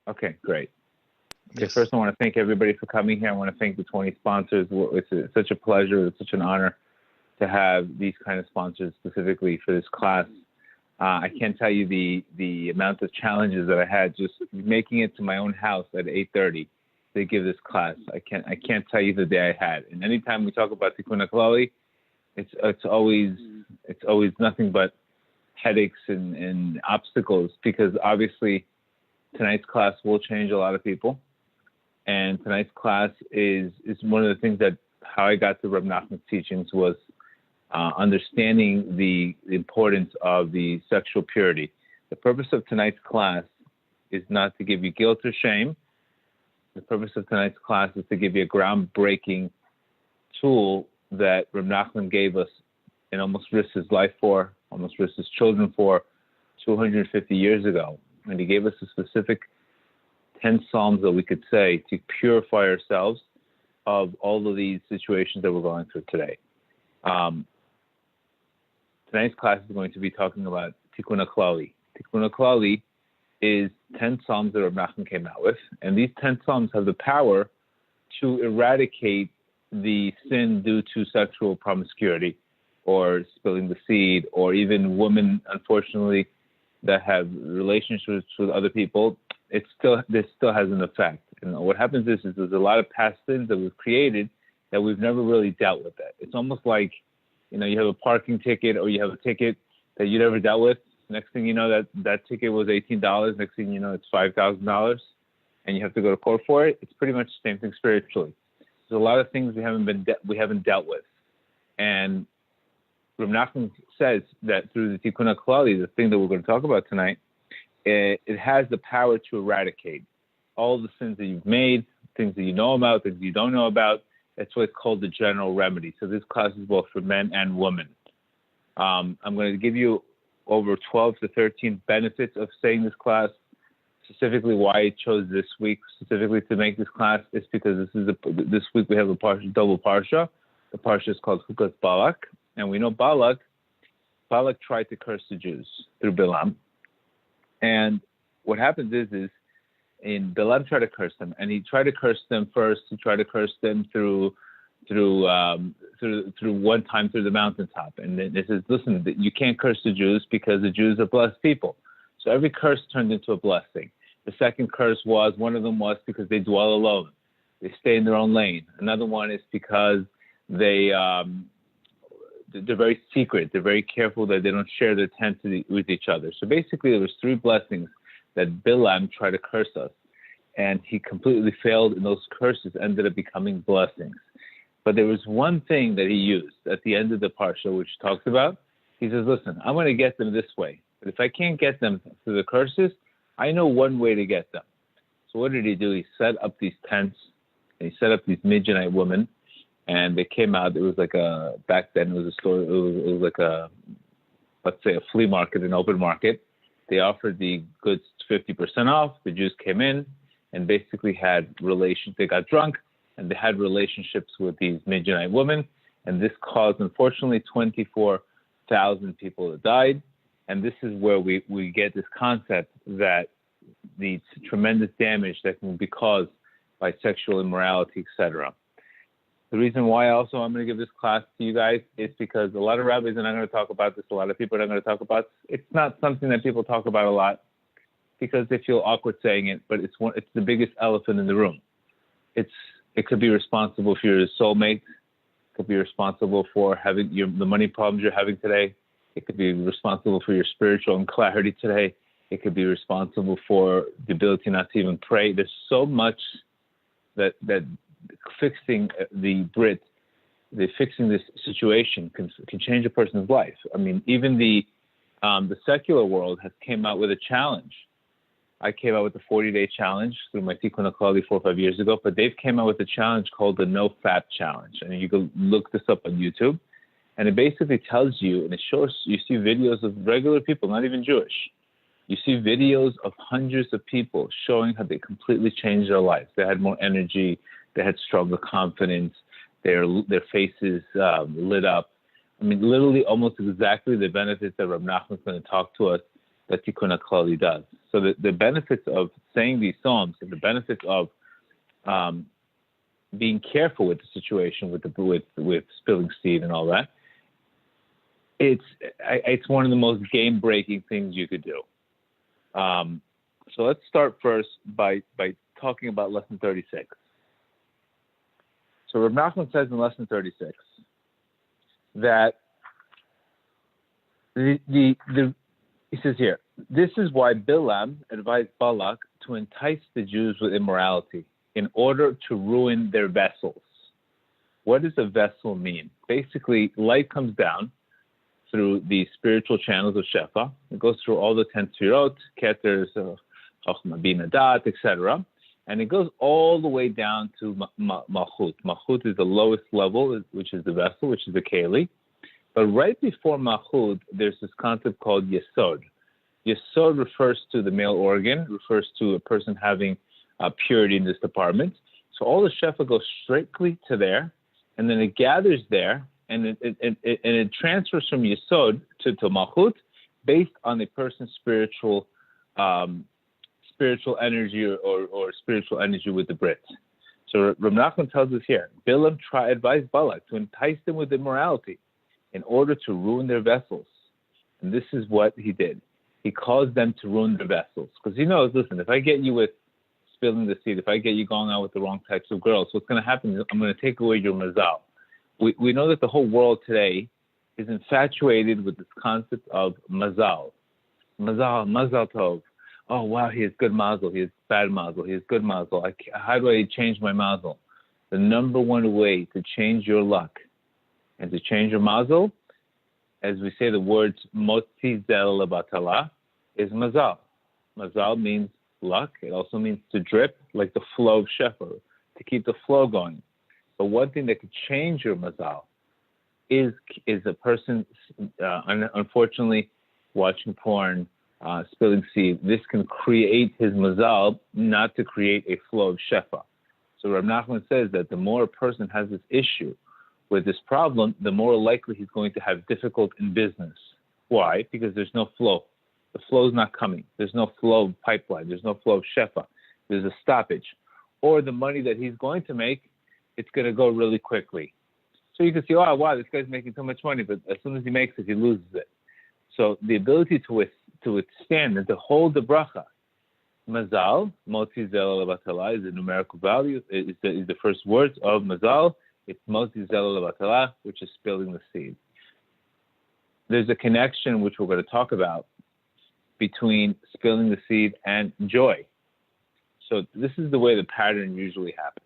Okay, great. Okay, Yes. first I want to thank everybody for coming here. I want to thank the 20 sponsors. Such a pleasure. It's such an honor to have these kind of sponsors specifically for this class. I can't tell you the amount of challenges that I had just making it to my own house at 8:30 to give this class. I can't tell you the day I had. And anytime we talk about Tikkun Haklali, it's always nothing but headaches and obstacles, because obviously tonight's class will change a lot of people. And tonight's class is one of the things that how I got to Reb Nachman's teachings was understanding the importance of the sexual purity. The purpose of tonight's class is not to give you guilt or shame. The purpose of tonight's class is to give you a groundbreaking tool that Reb Nachman gave us and almost risked his life for, almost risked his children for 250 years ago. And he gave us a specific 10 Psalms that we could say to purify ourselves of all of these situations that we're going through today. Tonight's class is going to be talking about Tikkun Haklali. Tikkun Haklali is 10 Psalms that Reb Nachman came out with, and these 10 Psalms have the power to eradicate the sin due to sexual promiscuity or spilling the seed, or even women, unfortunately, that have relationships with other people. This still has an effect. And what happens is there's a lot of past sins that we've created that we've never really dealt with it. It's almost like, you have a parking ticket, or you have a ticket that you never dealt with. Next thing you know, that ticket was $18. Next thing you know, it's $5,000, and you have to go to court for it. It's pretty much the same thing spiritually. There's a lot of things we haven't dealt with, and Reb Nachman says that through the Tikkun Haklali, the thing that we're going to talk about tonight, it has the power to eradicate all the sins that you've made, things that you know about, things you don't know about. That's what's called the general remedy. So this class is both for men and women. I'm going to give you over 12 to 13 benefits of saying this class. Specifically, why I chose this week specifically to make this class is because this week we have a double parsha. The parsha is called Hukas Balak, and we know Balak tried to curse the Jews through Bilam. And what happens is in Bilam tried to curse them, and he tried to curse them first. He tried to curse them through one time through the mountaintop. And then it says, listen, you can't curse the Jews because the Jews are blessed people. So every curse turned into a blessing. The second curse one of them was because they dwell alone. They stay in their own lane. Another one is because they're very secret. They're very careful that they don't share their tent with each other. So basically, there was 3 blessings that Bilam tried to curse us, and he completely failed, and those curses ended up becoming blessings. But there was one thing that he used at the end of the parsha, which talks about. He says, listen, I'm going to get them this way. But if I can't get them through the curses, I know one way to get them. So what did he do? He set up these tents, and he set up these Midianite women, and they came out. It was like back then it was a store. It was like let's say a flea market, an open market. They offered the goods 50% off. The Jews came in and basically had relations. They got drunk, and they had relationships with these Midianite women. And this caused, unfortunately, 24,000 people that died. And this is where we get this concept that the tremendous damage that can be caused by sexual immorality, etc. The reason why also I'm going to give this class to you guys is because a lot of rabbis are not going to talk about this. A lot of people are not going to talk about this. It's not something that people talk about a lot because they feel awkward saying it, but it's the biggest elephant in the room. It could be responsible for your soulmate. It could be responsible for having the money problems you're having today. It could be responsible for your spiritual clarity today. It could be responsible for the ability not to even pray. There's so much that fixing fixing this situation can change a person's life. I mean, even the secular world has came out with a challenge. I came out with the 40-day challenge through my Tikkun Haklali 4 or 5 years ago, but they've came out with a challenge called the No Fat Challenge. And you can look this up on YouTube. And it basically tells you, and it shows, you see videos of regular people, not even Jewish. You see videos of hundreds of people showing how they completely changed their lives. They had more energy. They had stronger confidence. Their faces lit up. I mean, literally almost exactly the benefits that Reb Nachman is going to talk to us that Tikkun Haklali does. So the benefits of saying these psalms and the benefits of being careful with the situation, with spilling seed and all that, it's one of the most game-breaking things you could do. So let's start first by talking about lesson 36. So Reb Nachman says in lesson 36 that he says here, this is why Bilam advised Balak to entice the Jews with immorality in order to ruin their vessels. What does a vessel mean? Basically, light comes down through the spiritual channels of Shefa. It goes through all the 10 Sfirot, Keter, Chochmah, Bina, Dat, etc. And it goes all the way down to Malchut. Malchut is the lowest level, which is the vessel, which is the Keli. But right before Malchut, there's this concept called Yesod. Yesod refers to the male organ, refers to a person having purity in this department. So all the Shefa goes strictly to there, and then it gathers there, and it transfers from Yesod to Malchut based on a person's spiritual energy or spiritual energy with the Brit. So Rav Nachman tells us here, Bilam advised Balak to entice them with immorality in order to ruin their vessels. And this is what he did. He caused them to ruin their vessels. Because he knows, listen, if I get you with spilling the seed, if I get you going out with the wrong types of girls, what's going to happen is I'm going to take away your mazal. We know that the whole world today is infatuated with this concept of mazal. Mazal tov. Oh, wow, he has good mazel. He has bad mazel. He has good mazel. How do I change my mazel? The number one way to change your luck and to change your mazel, as we say the words motzi zel lebatala, is mazal. Mazal means luck. It also means to drip, like the flow of shefa, to keep the flow going. But one thing that could change your mazal is a person, unfortunately, watching porn, spilling seed. This can create his mazal, not to create a flow of shefa. So Rav Nachman says that the more a person has this issue with this problem, the more likely he's going to have difficult in business. Why? Because there's no flow. The flow is not coming. There's no flow of pipeline. There's no flow of shefa. There's a stoppage. Or the money that he's going to make, it's going to go really quickly. So you can see, oh, wow, this guy's making so much money, but as soon as he makes it, he loses it. So the ability to withstand and to hold the bracha, mazal, motzi zel levatala, is a numerical value, is the first words of mazal. It's motzi zel levatala, which is spilling the seed. There's a connection, which we're going to talk about, between spilling the seed and joy. So this is the way the pattern usually happens.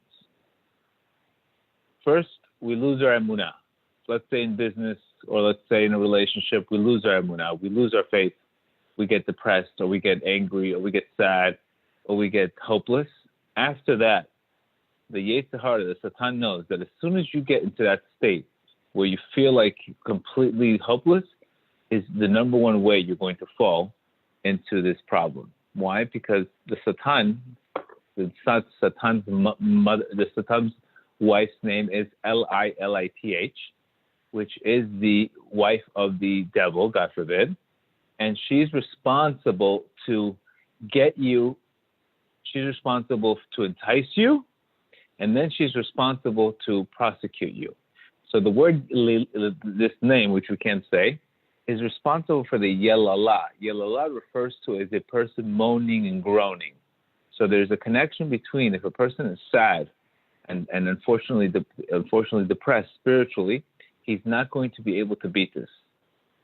First, we lose our emunah. Let's say in business, or let's say in a relationship, we lose our emunah, we lose our faith, we get depressed, or we get angry, or we get sad, or we get hopeless. After that, the Yetzer Hara, the Satan, knows that as soon as you get into that state where you feel like completely hopeless, is the number one way you're going to fall into this problem. Why? Because the Satan, the Satan's mother, the Satan's wife's name is Lilith, which is the wife of the devil, God forbid, and she's responsible to get you, she's responsible to entice you, and then she's responsible to prosecute you. So the word, this name, which we can't say, is responsible for the yelala. Yelala refers to as a person moaning and groaning. So there's a connection between, if a person is sad and unfortunately depressed spiritually, he's not going to be able to beat this.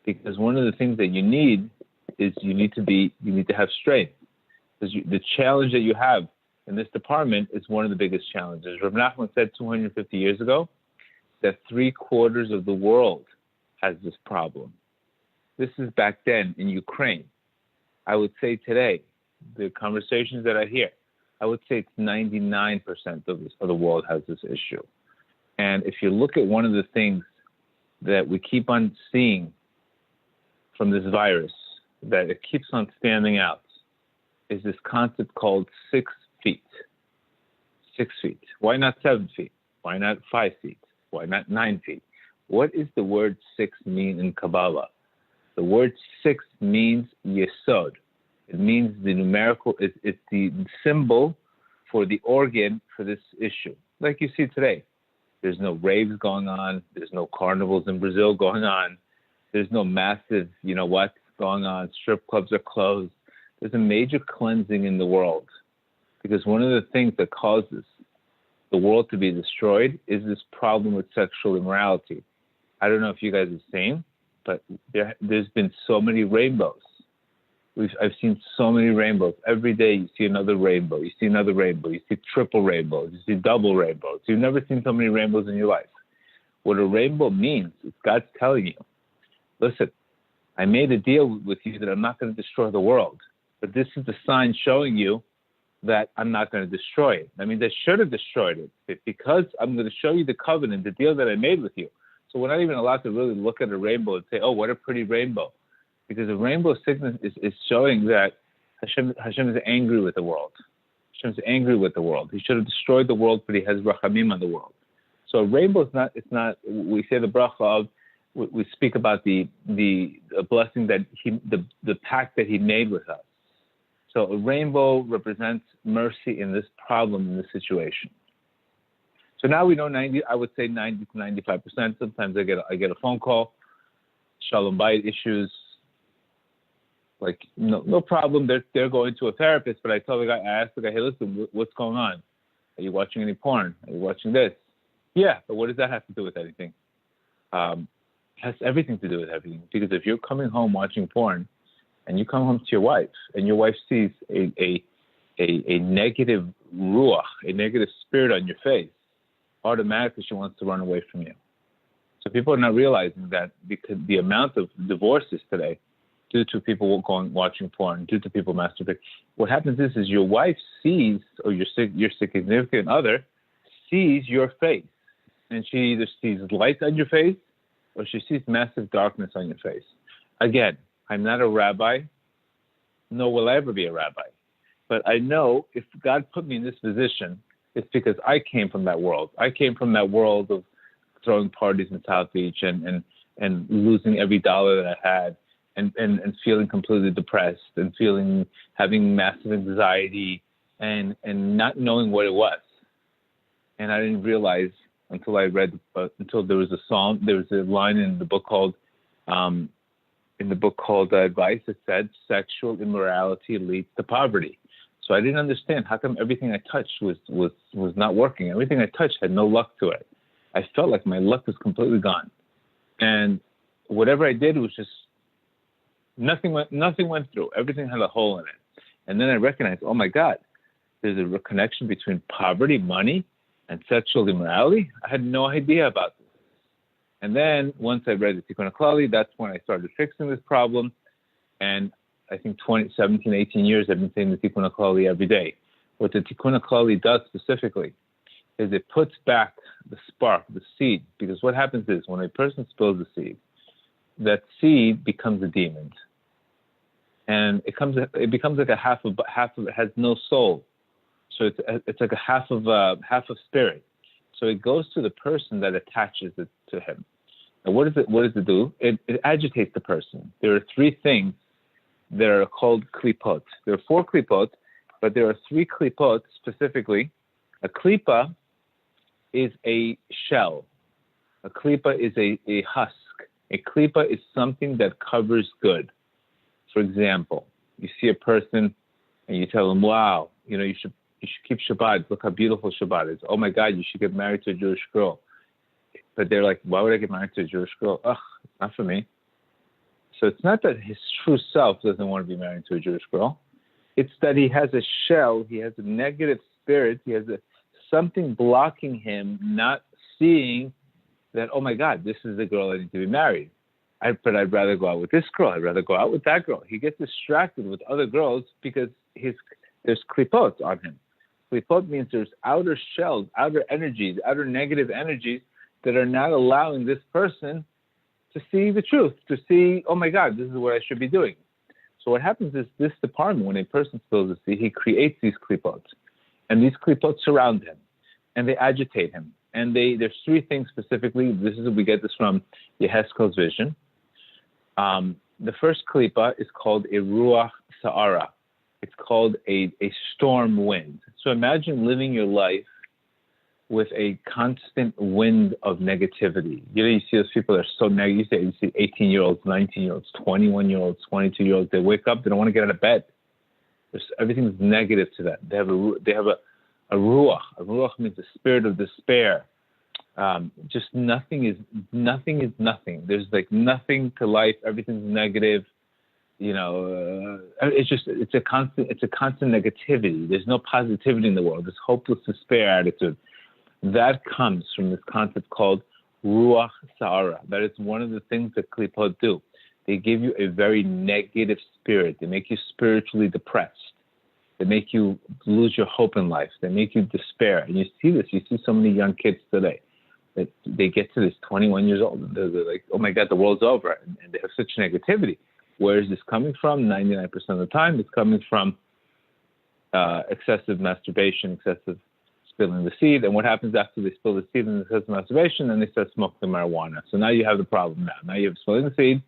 Because one of the things that you need is you need to have strength. Because the challenge that you have in this department is one of the biggest challenges. Rav Nachman said 250 years ago that 3/4 of the world has this problem. This is back then in Ukraine. I would say today, the conversations that I hear, I would say it's 99% of the world has this issue. And if you look at one of the things that we keep on seeing from this virus, that it keeps on standing out, is this concept called 6 feet. 6 feet. Why not 7 feet? Why not 5 feet? Why not 9 feet? What does the word 6 mean in Kabbalah? The word 6 means yesod. It means the numerical, it's the symbol for the organ for this issue. Like you see today, there's no raves going on. There's no carnivals in Brazil going on. There's no massive, going on. Strip clubs are closed. There's a major cleansing in the world because one of the things that causes the world to be destroyed is this problem with sexual immorality. I don't know if you guys have seen, but there's been so many rainbows. I've seen so many rainbows. Every day you see another rainbow. You see another rainbow. You see triple rainbows. You see double rainbows. You've never seen so many rainbows in your life. What a rainbow means is God's telling you, listen, I made a deal with you that I'm not going to destroy the world. But this is the sign showing you that I'm not going to destroy it. I mean, they should have destroyed it because I'm going to show you the covenant, the deal that I made with you. So we're not even allowed to really look at a rainbow and say, oh, what a pretty rainbow. Because the rainbow sickness is showing that Hashem is angry with the world. Hashem is angry with the world. He should have destroyed the world, but he has rachamim on the world. So a rainbow is not, we say the bracha of, we speak about the blessing that the pact that he made with us. So a rainbow represents mercy in this problem, in this situation. So now we know 90 to 95%. Sometimes I get a phone call, shalom bayit issues. Like, no problem. They're going to a therapist, but I asked the guy, hey, listen, what's going on? Are you watching any porn? Are you watching this? Yeah, but what does that have to do with anything? It has everything to do with everything. Because if you're coming home watching porn, and you come home to your wife, and your wife sees a negative ruach, a negative spirit on your face, automatically she wants to run away from you. So people are not realizing that because the amount of divorces today, due to people watching porn, due to people masturbating, what happens is your wife sees, or your significant other sees your face, and she either sees light on your face, or she sees massive darkness on your face. Again, I'm not a rabbi, nor will I ever be a rabbi. But I know if God put me in this position, it's because I came from that world. I came from that world of throwing parties in South Beach and losing every dollar that I had and feeling completely depressed and having massive anxiety and not knowing what it was. And I didn't realize until I read, until there was a psalm, there was a line in the book called Advice. It said, sexual immorality leads to poverty. So I didn't understand how come everything I touched was not working. Everything I touched had no luck to it. I felt like my luck was completely gone. And whatever I did was just, nothing went through. Everything had a hole in it. And then I recognized, oh my God, there's a connection between poverty, money, and sexual immorality. I had no idea about this. And then once I read the Tikkun Haklali, that's when I started fixing this problem. And I think 17, 18 years I've been saying the Tikkun Haklali every day. What the Tikkun Haklali does specifically is it puts back the spark, the seed. Because what happens is when a person spills a seed, that seed becomes a demon. And it becomes like a half of it has no soul. So it's like a half of spirit. So it goes to the person that attaches it to him. And what does it do? It agitates the person. There are three things that are called klipot. There are 4 klipot, but there are 3 klipot specifically. A klipa is a shell. A klipa is a husk. A klipa is something that covers good. For example, you see a person and you tell them, wow, you should keep Shabbat. Look how beautiful Shabbat is. Oh my God, you should get married to a Jewish girl. But they're like, why would I get married to a Jewish girl? Ugh, it's not for me. So it's not that his true self doesn't want to be married to a Jewish girl. It's that he has a shell, he has a negative spirit, he has something blocking him not seeing that, oh my God, this is the girl I need to be married. But I'd rather go out with this girl. I'd rather go out with that girl. He gets distracted with other girls because there's klipot on him. Klipot means there's outer shells, outer energies, outer negative energies that are not allowing this person to see the truth, to see, oh my God, this is what I should be doing. So what happens is this department, when a person spills a seed, he creates these klipot. And these klipot surround him. And they agitate him. And there's 3 things specifically. We get this from Yehezkel's vision. The first klipa is called a ruach sa'ara. It's called a storm wind. So imagine living your life with a constant wind of negativity. You see those people that are so negative. You see 18-year-olds, 19-year-olds, 21-year-olds, 22-year-olds. They wake up, they don't want to get out of bed. Everything's negative to them. They have a ruach. A ruach means the spirit of despair. Just nothing is nothing. There's like nothing to life. Everything's negative. It's a constant negativity. There's no positivity in the world. This hopeless despair attitude. That comes from this concept called ruach sa'ara. That is one of the things that klipot do. They give you a very negative spirit. They make you spiritually depressed. They make you lose your hope in life. They make you despair. And you see this. You see so many young kids today that they get to this 21 years old. And they're like, oh my God, the world's over. And they have such negativity. Where is this coming from? 99% of the time, it's coming from excessive masturbation, excessive spilling the seed. And what happens after they spill the seed and excessive masturbation? Then they start smoking marijuana. So now you have the problem now. Now you have spilling the seed.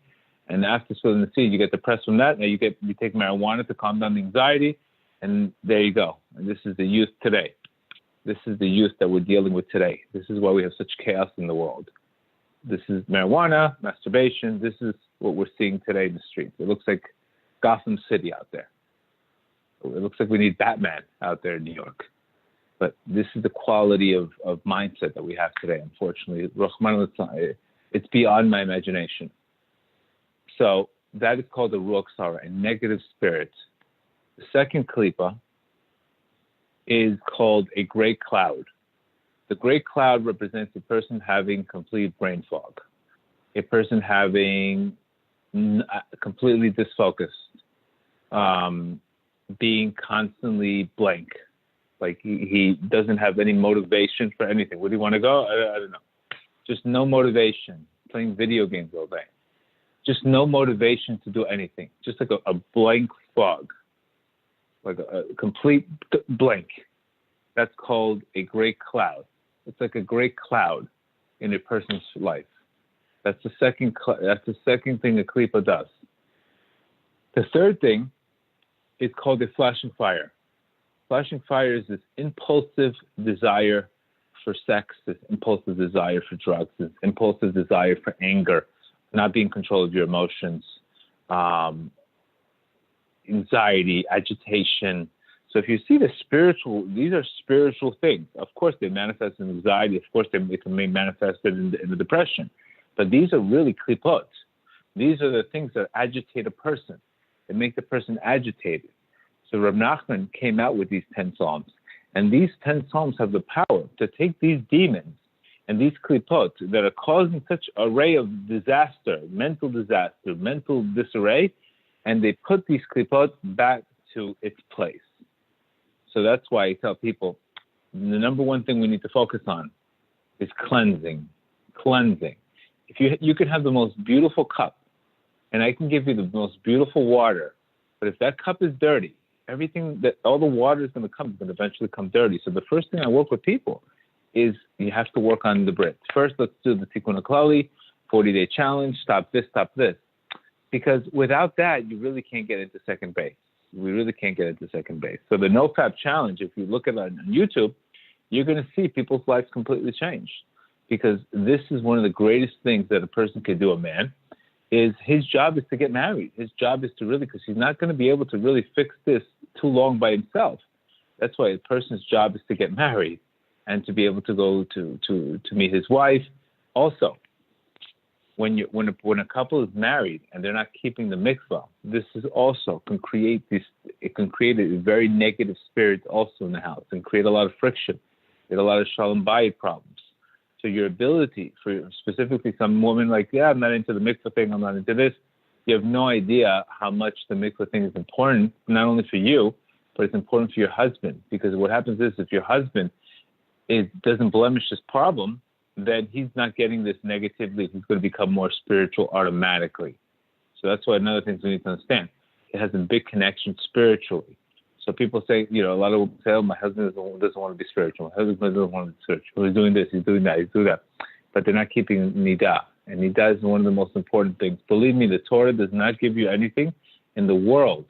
And after spilling the seed, you get depressed from that. Now you take marijuana to calm down the anxiety. And there you go. And this is the youth today. This is the youth that we're dealing with today. This is why we have such chaos in the world. This is marijuana, masturbation. This is what we're seeing today in the streets. It looks like Gotham City out there. It looks like we need Batman out there in New York. But this is the quality of mindset that we have today, unfortunately. It's beyond my imagination. So that is called a ruach sa'ara, a negative spirit. The second klipa is called a gray cloud. The gray cloud represents a person having complete brain fog, a person having completely disfocused, being constantly blank, like he doesn't have any motivation for anything. Where do you want to go? I don't know. Just no motivation, playing video games all day. Just no motivation to do anything. Just like a blank fog, like a complete blank. That's called a gray cloud. It's like a gray cloud in a person's life. That's the second thing a klipa does. The third thing is called a flashing fire. Flashing fire is this impulsive desire for sex, this impulsive desire for drugs, this impulsive desire for anger, not being in control of your emotions, anxiety, agitation. So if you see these are spiritual things. Of course, they manifest in anxiety. Of course, they may manifest in the depression. But these are really klipot. These are the things that agitate a person. They make the person agitated. So Reb Nachman came out with these 10 Psalms. And these 10 Psalms have the power to take these demons and these klipot that are causing such array of disaster, mental disarray, and they put these klipot back to its place. So that's why I tell people the number one thing we need to focus on is cleansing. If you can have the most beautiful cup, and I can give you the most beautiful water, but if that cup is dirty, all the water is going to eventually come dirty. So the first thing I work with people is you have to work on the Brit. First, let's do the Tikkun Haklali, 40-day challenge, stop this. Because without that, you really can't get into second base. We really can't get into second base. So the NoFap challenge, if you look at it on YouTube, you're going to see people's lives completely change. Because this is one of the greatest things that a person can do, a man, is his job is to get married. His job is to really, because he's not going to be able to really fix this too long by himself. That's why a person's job is to get married and to be able to go to meet his wife. Also, when a couple is married and they're not keeping the mikvah, this is also can create a very negative spirit also in the house and create a lot of friction, create a lot of shalom bayit problems. So your ability for specifically some women like, I'm not into the mikvah thing, I'm not into this. You have no idea how much the mikvah thing is important, not only for you, but it's important for your husband. Because what happens is if your husband doesn't blemish this problem, then he's not getting this negatively. He's going to become more spiritual automatically. So that's why another thing we need to understand. It has a big connection spiritually. So people say, a lot of people say, my husband doesn't want to be spiritual. My husband doesn't want to be spiritual. He's doing this, he's doing that, he's doing that. But they're not keeping nidah. And Nida is one of the most important things. Believe me, the Torah does not give you anything in the world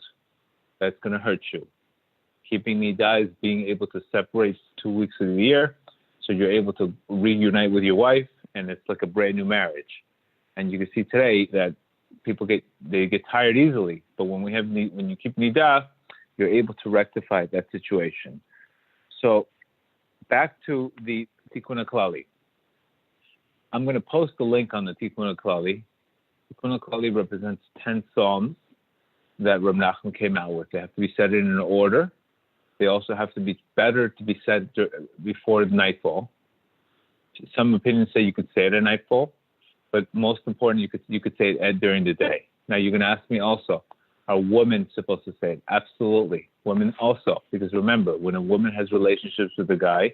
that's going to hurt you. Keeping Nida is being able to separate 2 weeks of the year, so you're able to reunite with your wife, and it's like a brand new marriage. And you can see today that people get tired easily, but when you keep Nida, you're able to rectify that situation. So back to the Tikkun Haklali. I'm going to post the link on the Tikkun Haklali. Tikkun Haklali represents 10 Psalms that Reb Nachman came out with. They have to be said in an order. They also have to be better to be said before nightfall. Some opinions say you could say it at nightfall, but most important, you could say it during the day. Now you're going to ask me also, are women supposed to say it? Absolutely. Women also, because remember, when a woman has relationships with a guy,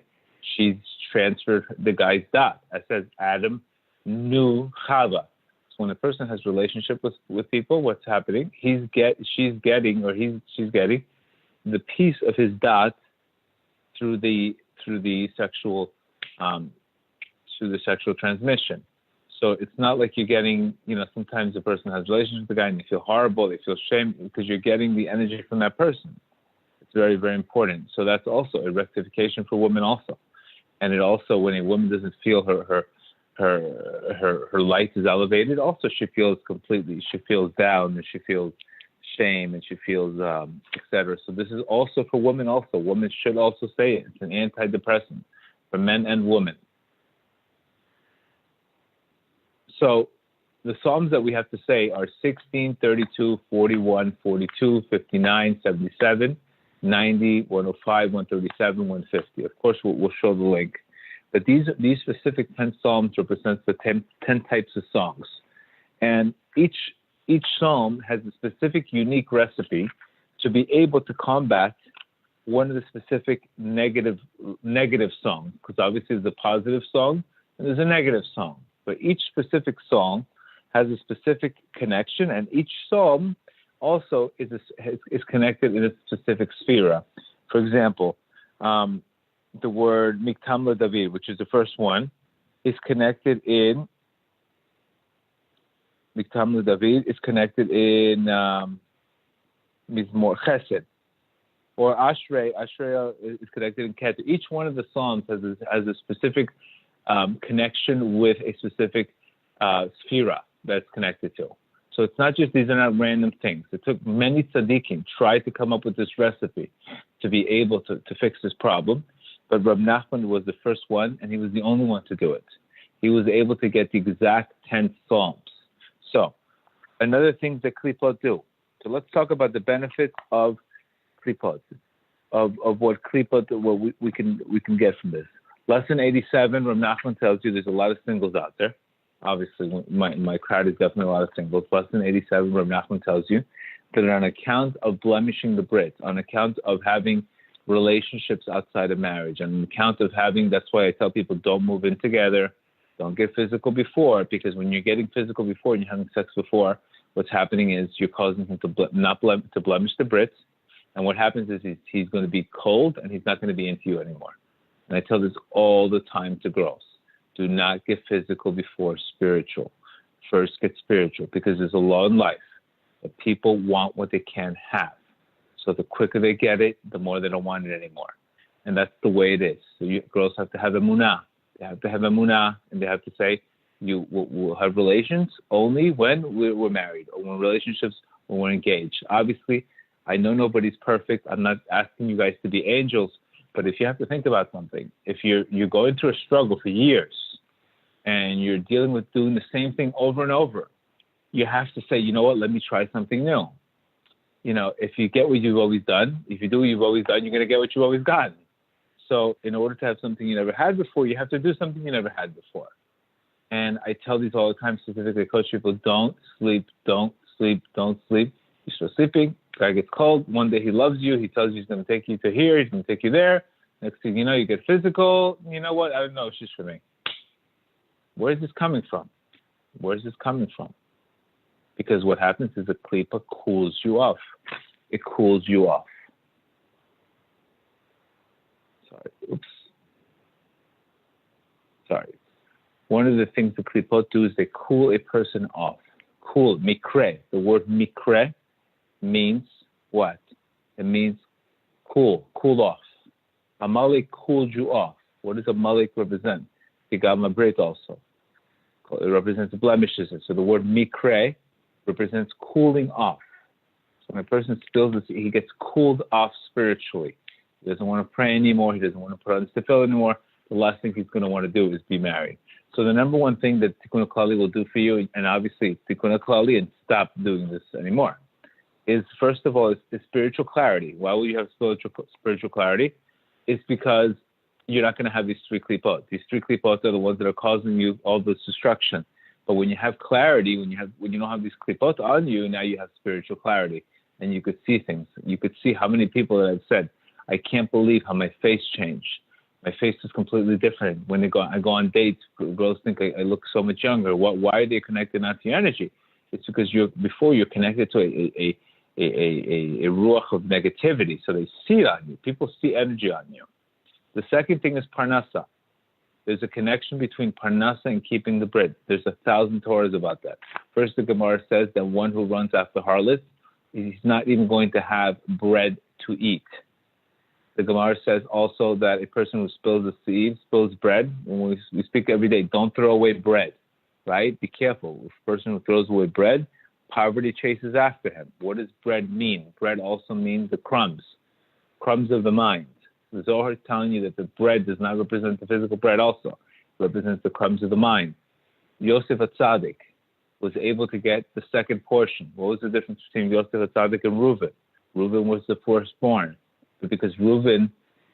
she's transferred the guy's dot. I said Adam knew Chava. So when a person has relationship with people, what's happening? She's getting the piece of his dot through the sexual transmission. So it's not like you're getting, sometimes a person has a relationship with a guy and they feel horrible, they feel shame because you're getting the energy from that person. It's very, very important. So that's also a rectification for women also. And it also, when a woman doesn't feel her light is elevated, also she feels down, and she feels shame, and she feels etc. So this is also for women also. Women should also say it. It's an antidepressant for men and women. So the Psalms that we have to say are 16, 32, 41, 42, 59, 77, 90, 105, 137, 150. Of course, we'll show the link. But these specific 10 Psalms represents the 10 types of songs. And each Psalm has a specific, unique recipe to be able to combat one of the specific negative songs. Because obviously there's a positive song and there's a negative song. But each specific song has a specific connection, and each psalm also is connected in a specific sphere. For example, the word Miktam David, which is the first one, is connected in Miktam David is connected in Mizmor Chesed, or Ashrei is connected in Keter. Each one of the psalms has a specific connection with a specific sphera that's connected to. So it's not just, these are not random things. It took many tzaddikim tried to come up with this recipe to be able to fix this problem. But Reb Nachman was the first one, and he was the only one to do it. He was able to get the exact 10 psalms. So another thing that klipot do. So let's talk about the benefits of klipot, of what klipot, what we can get from this. Lesson 87, Reb Nachman tells you there's a lot of singles out there. Obviously, my crowd is definitely a lot of singles. Lesson 87, Reb Nachman tells you that on account of blemishing the Brit, on account of having relationships outside of marriage, on account of having, that's why I tell people don't move in together, don't get physical before, because when you're getting physical before and you're having sex before, what's happening is you're causing him to blemish the Brit, and what happens is he's going to be cold and he's not going to be into you anymore. And I tell this all the time to girls. Do not get physical before spiritual. First get spiritual, because there's a law in life that people want what they can't have. So the quicker they get it, the more they don't want it anymore. And that's the way it is. So girls have to have emunah. They have to have emunah, and they have to say, we'll have relations only when we're married, or when we're engaged. Obviously, I know nobody's perfect. I'm not asking you guys to be angels. But if you have to think about something, if you're going through a struggle for years and you're dealing with doing the same thing over and over, you have to say, you know what, let me try something new. If you get what you've always done, if you do what you've always done, you're going to get what you've always gotten. So in order to have something you never had before, you have to do something you never had before. And I tell these all the time, specifically, I coach people, don't sleep. You start sleeping, guy gets cold. One day he loves you. He tells you he's going to take you to here. He's going to take you there. Next thing you know, you get physical. You know what? I don't know. It's just for me. Where is this coming from? Because what happens is a klipa cools you off. It cools you off. Sorry. one of the things the klipot do is they cool a person off. Cool, mikre. The word mikre means what? It means cool off. A malik cooled you off. What does a malik represent? Higam Brit also. It represents blemishes. So the word mikre represents cooling off. So when a person spills this, he gets cooled off spiritually. He doesn't want to pray anymore. He doesn't want to put on the tefillin anymore. The last thing he's going to want to do is be married. So the number one thing that Tikkun Haklali will do for you, and obviously Tikkun Haklali, and stop doing this anymore, is first of all is spiritual clarity. Why will you have spiritual clarity? It's because you're not going to have these three klipot. These three klipot are the ones that are causing you all this destruction. But when you have clarity, when you don't have these klipot on you, now you have spiritual clarity, and you could see things. You could see how many people that have said, "I can't believe how my face changed. My face is completely different." When I go on dates, girls think I look so much younger. Why are they connected not to your energy? It's because you're connected to a ruach of negativity, so they see it on you. People see energy on you. The second thing is parnasa. There's a connection between parnasa and keeping the bread. There's 1,000 Torahs about that. First, the Gemara says that one who runs after harlots, he's not even going to have bread to eat. The Gemara says also that a person who spills the seed, spills bread, when we speak every day, don't throw away bread, right? Be careful. A person who throws away bread, poverty chases after him. What does bread mean? Bread also means the crumbs of the mind. The Zohar is telling you that the bread does not represent the physical bread also. It represents the crumbs of the mind. Yosef HaTzadik was able to get the second portion. What was the difference between Yosef HaTzadik and Reuven? Reuven was the firstborn. But because Reuven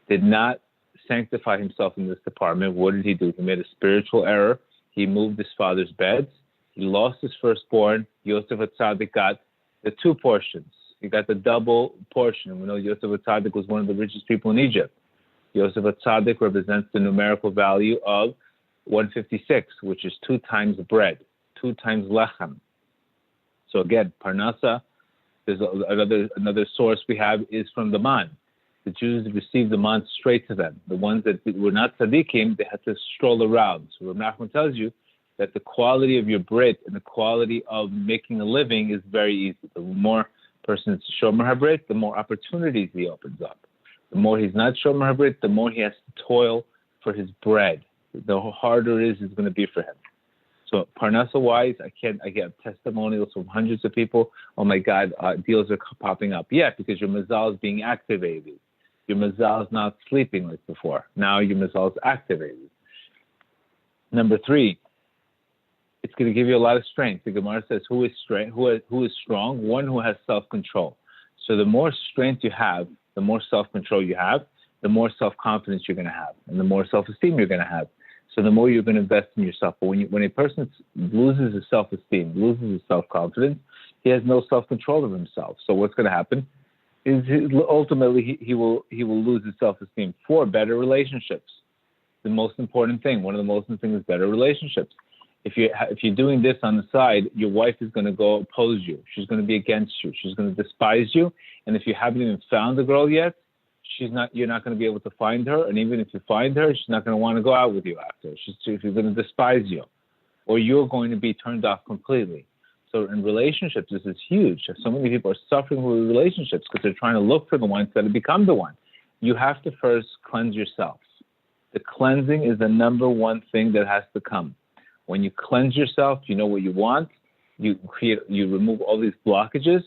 did not sanctify himself in this department, what did he do? He made a spiritual error. He moved his father's beds. He lost his firstborn. Yosef HaTzadik got the two portions. He got the double portion. We know Yosef HaTzadik was one of the richest people in Egypt. Yosef HaTzadik represents the numerical value of 156, which is 2 times bread, 2 times lechem. So again, parnasa, there's another source we have is from the man. The Jews received the man straight to them. The ones that were not tzaddikim, they had to stroll around. So Rav Nachman tells you that the quality of your brit and the quality of making a living is very easy. The more person's shomer habrit, the more opportunities he opens up. The more he's not shomer habrit, the more he has to toil for his bread. The harder it is going to be for him. So parnasa-wise, I get testimonials from hundreds of people. Oh my God, deals are popping up. Yeah, because your mazal is being activated. Your mazal is not sleeping like before. Now your mazal is activated. Number 3, it's going to give you a lot of strength. The Gemara says, who is strong? One who has self-control. So the more strength you have, the more self-control you have, the more self-confidence you're going to have, and the more self-esteem you're going to have. So the more you're going to invest in yourself. But when a person loses his self-esteem, loses his self-confidence, he has no self-control of himself. So what's going to happen is ultimately he will lose his self-esteem for better relationships. The most important thing, one of the most important things is better relationships. If you're doing this on the side, your wife is going to go oppose you. She's going to be against you. She's going to despise you. And if you haven't even found the girl yet, you're not going to be able to find her. And even if you find her, she's not going to want to go out with you after. She's going to despise you, or you're going to be turned off completely. So in relationships, this is huge. So many people are suffering with relationships because they're trying to look for the one instead of become the one. You have to first cleanse yourself. The cleansing is the number one thing that has to come. When you cleanse yourself, you know what you want. You remove all these blockages.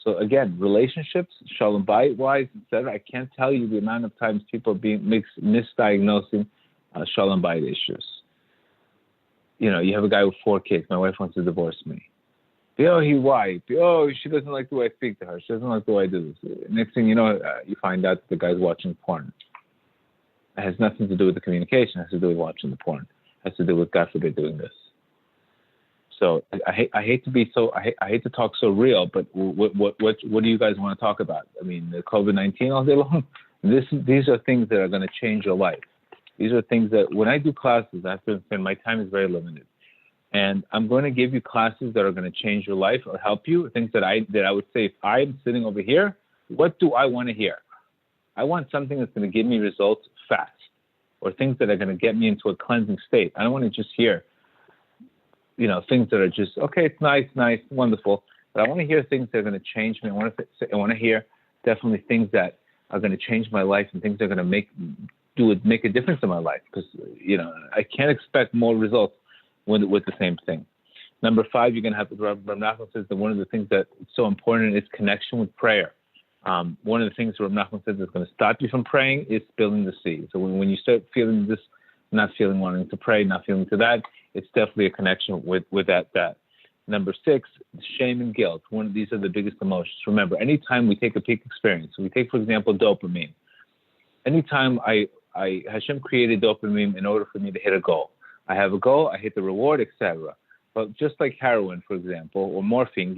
So again, relationships, shalom bayit wise, etc. I can't tell you the amount of times people are misdiagnosing shalom bayit issues. You know, you have a guy with 4 kids. My wife wants to divorce me. Oh, he white. Oh, she doesn't like the way I speak to her. She doesn't like the way I do this. Next thing you know, you find out the guy's watching porn. It has nothing to do with the communication. It has to do with watching the porn. It has to do with, God forbid, doing this. So I hate to talk so real, but what do you guys want to talk about? I mean, the COVID-19 all day long. These are things that are going to change your life. These are things that when I do classes, I have to spend my time is very limited, and I'm going to give you classes that are going to change your life or help you. Things that I would say if I'm sitting over here, what do I want to hear? I want something that's going to give me results fast. or things that are going to get me into a cleansing state. I don't want to just hear, things that are just, okay, it's nice, wonderful. But I want to hear things that are going to change me. I want to hear definitely things that are going to change my life and things that are going to make a difference in my life. Because, I can't expect more results with the same thing. Number 5, you're going to have, Rav Nachman says that one of the things that's so important is connection with prayer. One of the things Rav Nachman says is going to stop you from praying is spilling the seed. So when you start feeling this, not feeling wanting to pray, not feeling to that, it's definitely a connection with that. Number 6, shame and guilt. These are the biggest emotions. Remember, anytime we take a peak experience, so we take, for example, dopamine. Anytime Hashem created dopamine in order for me to hit a goal. I have a goal, I hit the reward, etc. But just like heroin, for example, or morphine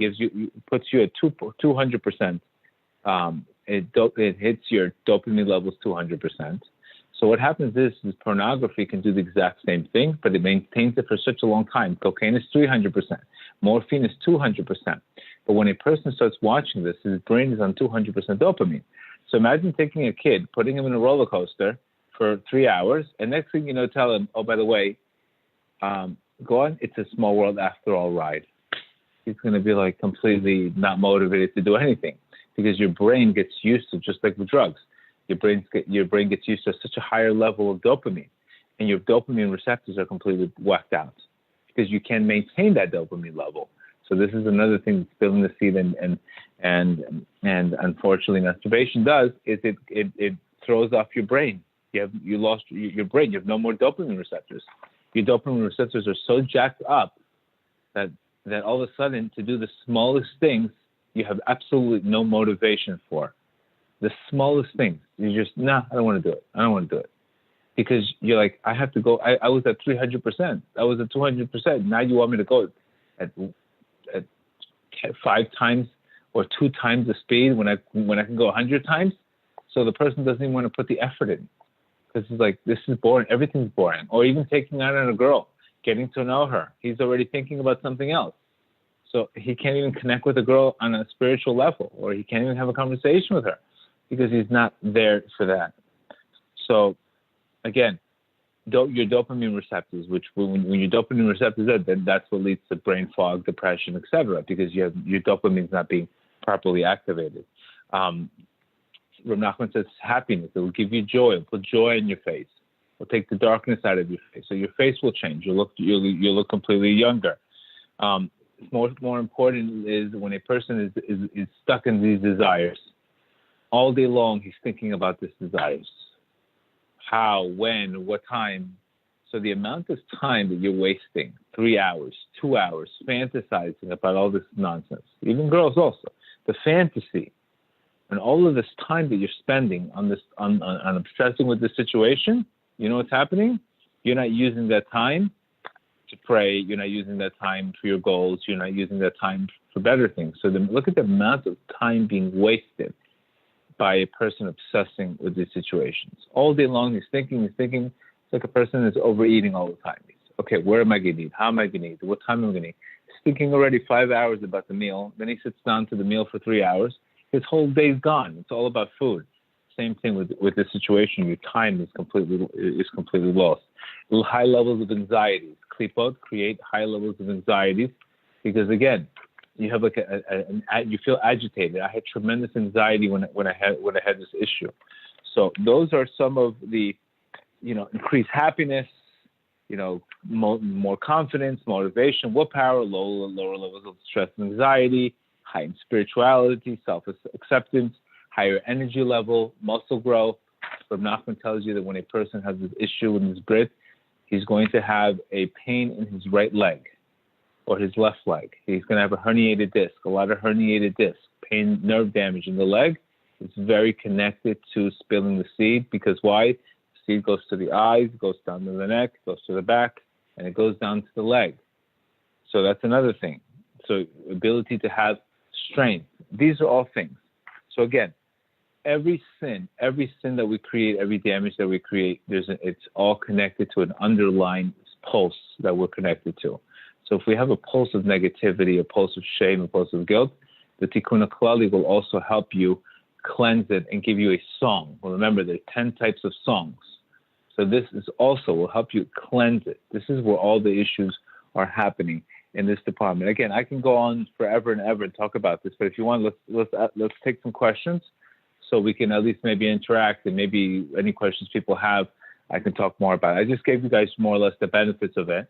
puts you at 200%. It hits your dopamine levels 200%. So what happens is pornography can do the exact same thing, but it maintains it for such a long time. Cocaine is 300%. Morphine is 200%. But when a person starts watching this, his brain is on 200% dopamine. So imagine taking a kid, putting him in a roller coaster for 3 hours, and next thing you know, tell him, oh, by the way, go on, it's a small world after all ride. He's going to be like completely not motivated to do anything because your brain gets used to, just like with drugs, your brain gets used to such a higher level of dopamine, and your dopamine receptors are completely whacked out because you can't maintain that dopamine level. So this is another thing that's spilling the seed, and unfortunately masturbation does is it throws off your brain. You lost your brain. You have no more dopamine receptors. Your dopamine receptors are so jacked up that all of a sudden to do the smallest things you have absolutely no motivation for. The smallest things. You just, I don't want to do it. I don't want to do it. Because you're like, I have to go. I was at 300%. I was at 200%. Now you want me to go at 5 times or 2 times the speed when I can go 100 times? So the person doesn't even want to put the effort in. Because it's like, this is boring. Everything's boring. Or even taking out on a girl, getting to know her. He's already thinking about something else. So he can't even connect with a girl on a spiritual level, or he can't even have a conversation with her because he's not there for that. So again, your dopamine receptors, which when your dopamine receptors are, then that's what leads to brain fog, depression, etc., because your dopamine's not being properly activated. Rav Nachman says happiness. It will give you joy. It will put joy in your face. It will take the darkness out of your face. So your face will change. You'll look completely younger. More important is when a person is stuck in these desires. All day long, he's thinking about these desires. How, when, what time. So the amount of time that you're wasting, 3 hours, 2 hours, fantasizing about all this nonsense, even girls also, the fantasy, and all of this time that you're spending on obsessing with this situation, you know what's happening? You're not using that time to pray. You're not using that time for your goals. You're not using that time for better things. So look at the amount of time being wasted by a person obsessing with these situations. All day long, he's thinking. It's like a person is overeating all the time. Okay, where am I going to eat? How am I going to eat? What time am I going to eat? He's thinking already 5 hours about the meal. Then he sits down to the meal for 3 hours. His whole day's gone. It's all about food. Same thing with this situation. Your time is completely lost. High levels of anxieties. Klipot create high levels of anxieties because again, you have you feel agitated. I had tremendous anxiety when I had this issue. So those are some of the, increased happiness, more confidence, motivation, willpower, lower levels of stress and anxiety, heightened spirituality, self-acceptance, higher energy level, muscle growth. Rav Nachman tells you that when a person has this issue with his brit, he's going to have a pain in his right leg or his left leg. He's going to have a herniated disc, a lot of herniated disc, pain, nerve damage in the leg. It's very connected to spilling the seed because why? The seed goes to the eyes, goes down to the neck, goes to the back, and it goes down to the leg. So that's another thing. So ability to have strength. These are all things. So again, every sin that we create, every damage that we create, it's all connected to an underlying pulse that we're connected to. So if we have a pulse of negativity, a pulse of shame, a pulse of guilt, the Tikkun Haklali will also help you cleanse it and give you a song. Well, remember, there are 10 types of songs. So this is also will help you cleanse it. This is where all the issues are happening in this department. Again, I can go on forever and ever and talk about this, but if you want, let's take some questions so we can at least maybe interact, and maybe any questions people have, I can talk more about it. I just gave you guys more or less the benefits of it.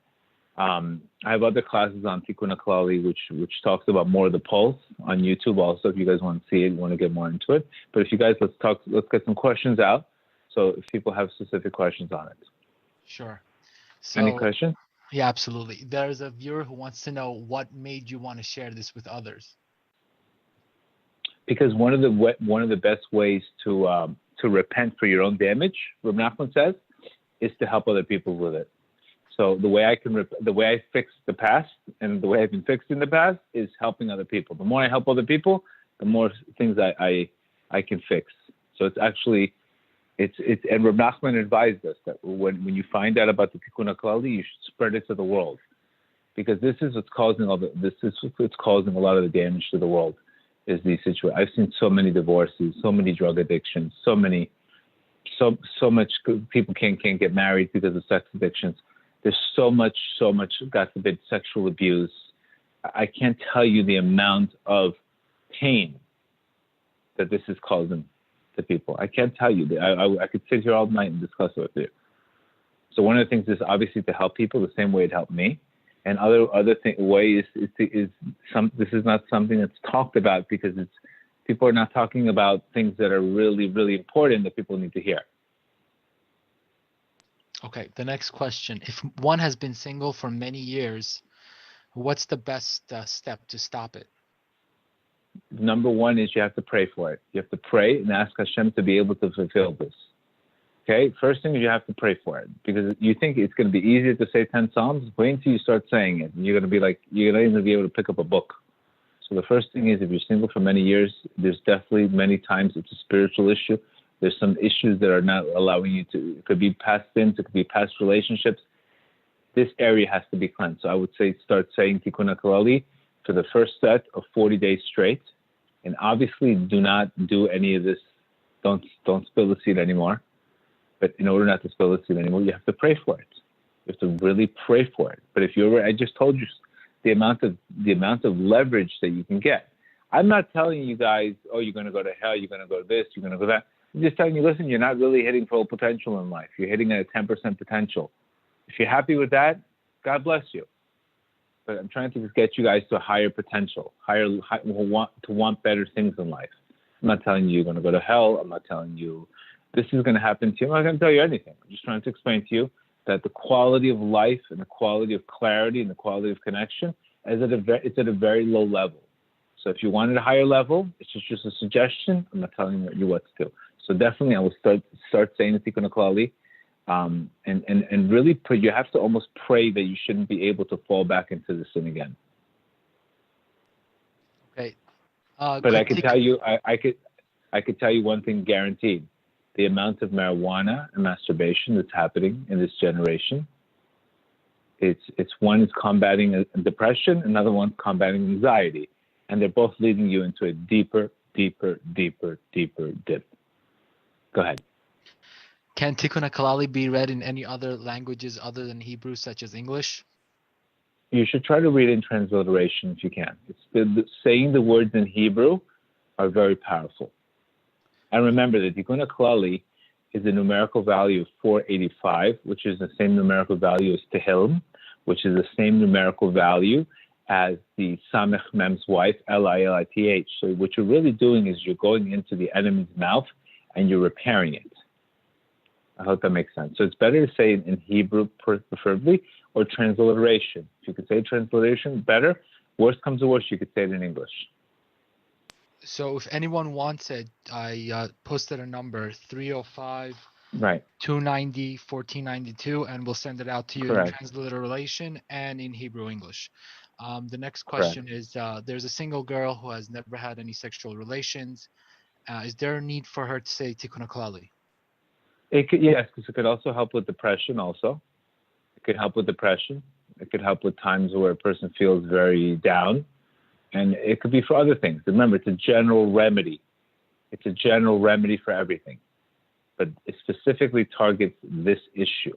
I have other classes on Tikkun Haklali, which talks about more of the pulse on YouTube also, if you guys want to see it, want to get more into it. But if you guys, let's get some questions out. So if people have specific questions on it. Sure. So, any question? Yeah, absolutely. There's a viewer who wants to know what made you want to share this with others. Because one of the best ways to repent for your own damage, Reb Nachman says, is to help other people with it. So the way I fix the past and the way I've been fixed in the past is helping other people. The more I help other people, the more things I can fix. So it's actually and Reb Nachman advised us that when you find out about the Tikkun Haklali, you should spread it to the world, because this is what's causing causing a lot of the damage to the world. Is these situations. I've seen so many divorces, so many drug addictions, so much people can't get married because of sex addictions. There's so much, God forbid, sexual abuse. I can't tell you the amount of pain that this is causing to people. I can't tell you. I could sit here all night and discuss it with you. So one of the things is obviously to help people the same way it helped me. And way is this is not something that's talked about, because people are not talking about things that are really, really important that people need to hear. Okay, the next question. If one has been single for many years, what's the best step to stop it? Number one is you have to pray for it. You have to pray and ask Hashem to be able to fulfill this. Okay, first thing is you have to pray for it, because you think it's going to be easier to say 10 Psalms. Wait until you start saying it. You're going to be like, you're not even going to be able to pick up a book. So the first thing is, if you're single for many years, there's definitely many times it's a spiritual issue. There's some issues that are not allowing you to, it could be past sins, it could be past relationships. This area has to be cleansed. So I would say start saying Tikkun Haklali for the first set of 40 days straight. And obviously do not do any of this. Don't spill the seed anymore. But in order not to spill the seed anymore, you have to pray for it. You have to really pray for it. But I just told you the amount of leverage that you can get. I'm not telling you guys, oh, you're going to go to hell, you're going to go to this, you're going to go that. I'm just telling you, listen, you're not really hitting full potential in life. You're hitting at a 10% potential. If you're happy with that, God bless you. But I'm trying to just get you guys to a higher potential, want better things in life. I'm not telling you you're going to go to hell. I'm not telling you this is going to happen to you. I'm not going to tell you anything. I'm just trying to explain to you that the quality of life and the quality of clarity and the quality of connection it's at a very low level. So if you want it at a higher level, it's just a suggestion. I'm not telling you what to do. So definitely I will start saying the Tikkun Haklali, and really you have to almost pray that you shouldn't be able to fall back into the sin again. Okay. But I could tell you, I could tell you one thing guaranteed: the amount of marijuana and masturbation that's happening in this generation. It's one is combating depression, another one's combating anxiety, and they're both leading you into a deeper dip. Go ahead. Can Tikkun Haklali be read in any other languages other than Hebrew, such as English? You should try to read it in transliteration if you can. Saying the words in Hebrew are very powerful. And remember that Tikkun Haklali is a numerical value of 485, which is the same numerical value as Tehillim, which is the same numerical value as the Samech Mem's wife, Lilith. So what you're really doing is you're going into the enemy's mouth and you're repairing it. I hope that makes sense. So it's better to say it in Hebrew preferably, or transliteration. If you could say transliteration, better. Worst comes to worst, you could say it in English. So if anyone wants it, I posted a number, 305 right. 290 1492, and we'll send it out to you Correct. in transliteration and in Hebrew English. The next question is, there's a single girl who has never had any sexual relations. Is there a need for her to say Tikkun Haklali? Yes, because it could also help with depression also. It could help with depression. It could help with times where a person feels very down. And it could be for other things. Remember, it's a general remedy. It's a general remedy for everything. but it specifically targets this issue.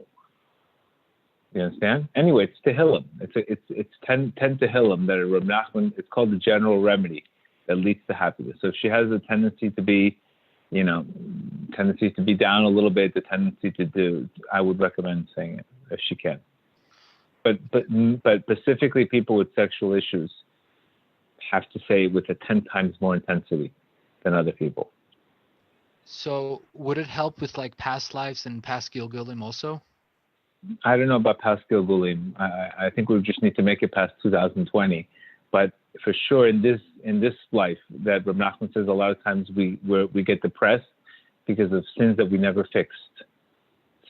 You understand? Anyway, it's Tehillim. It's 10 Tehillim that are Reb Nachman. It's called the general remedy that leads to happiness. So if she has a tendency to be, tendencies to be down a little bit, the tendency to do, I would recommend saying it if she can. But specifically, people with sexual issues have to say it with a 10 times more intensity than other people. So would it help with like past lives and past Gilgulim also? I don't know about past Gilgulim. I think we just need to make it past 2020. But for sure, in this life, that Reb Nachman says a lot of times we get depressed because of sins that we never fixed,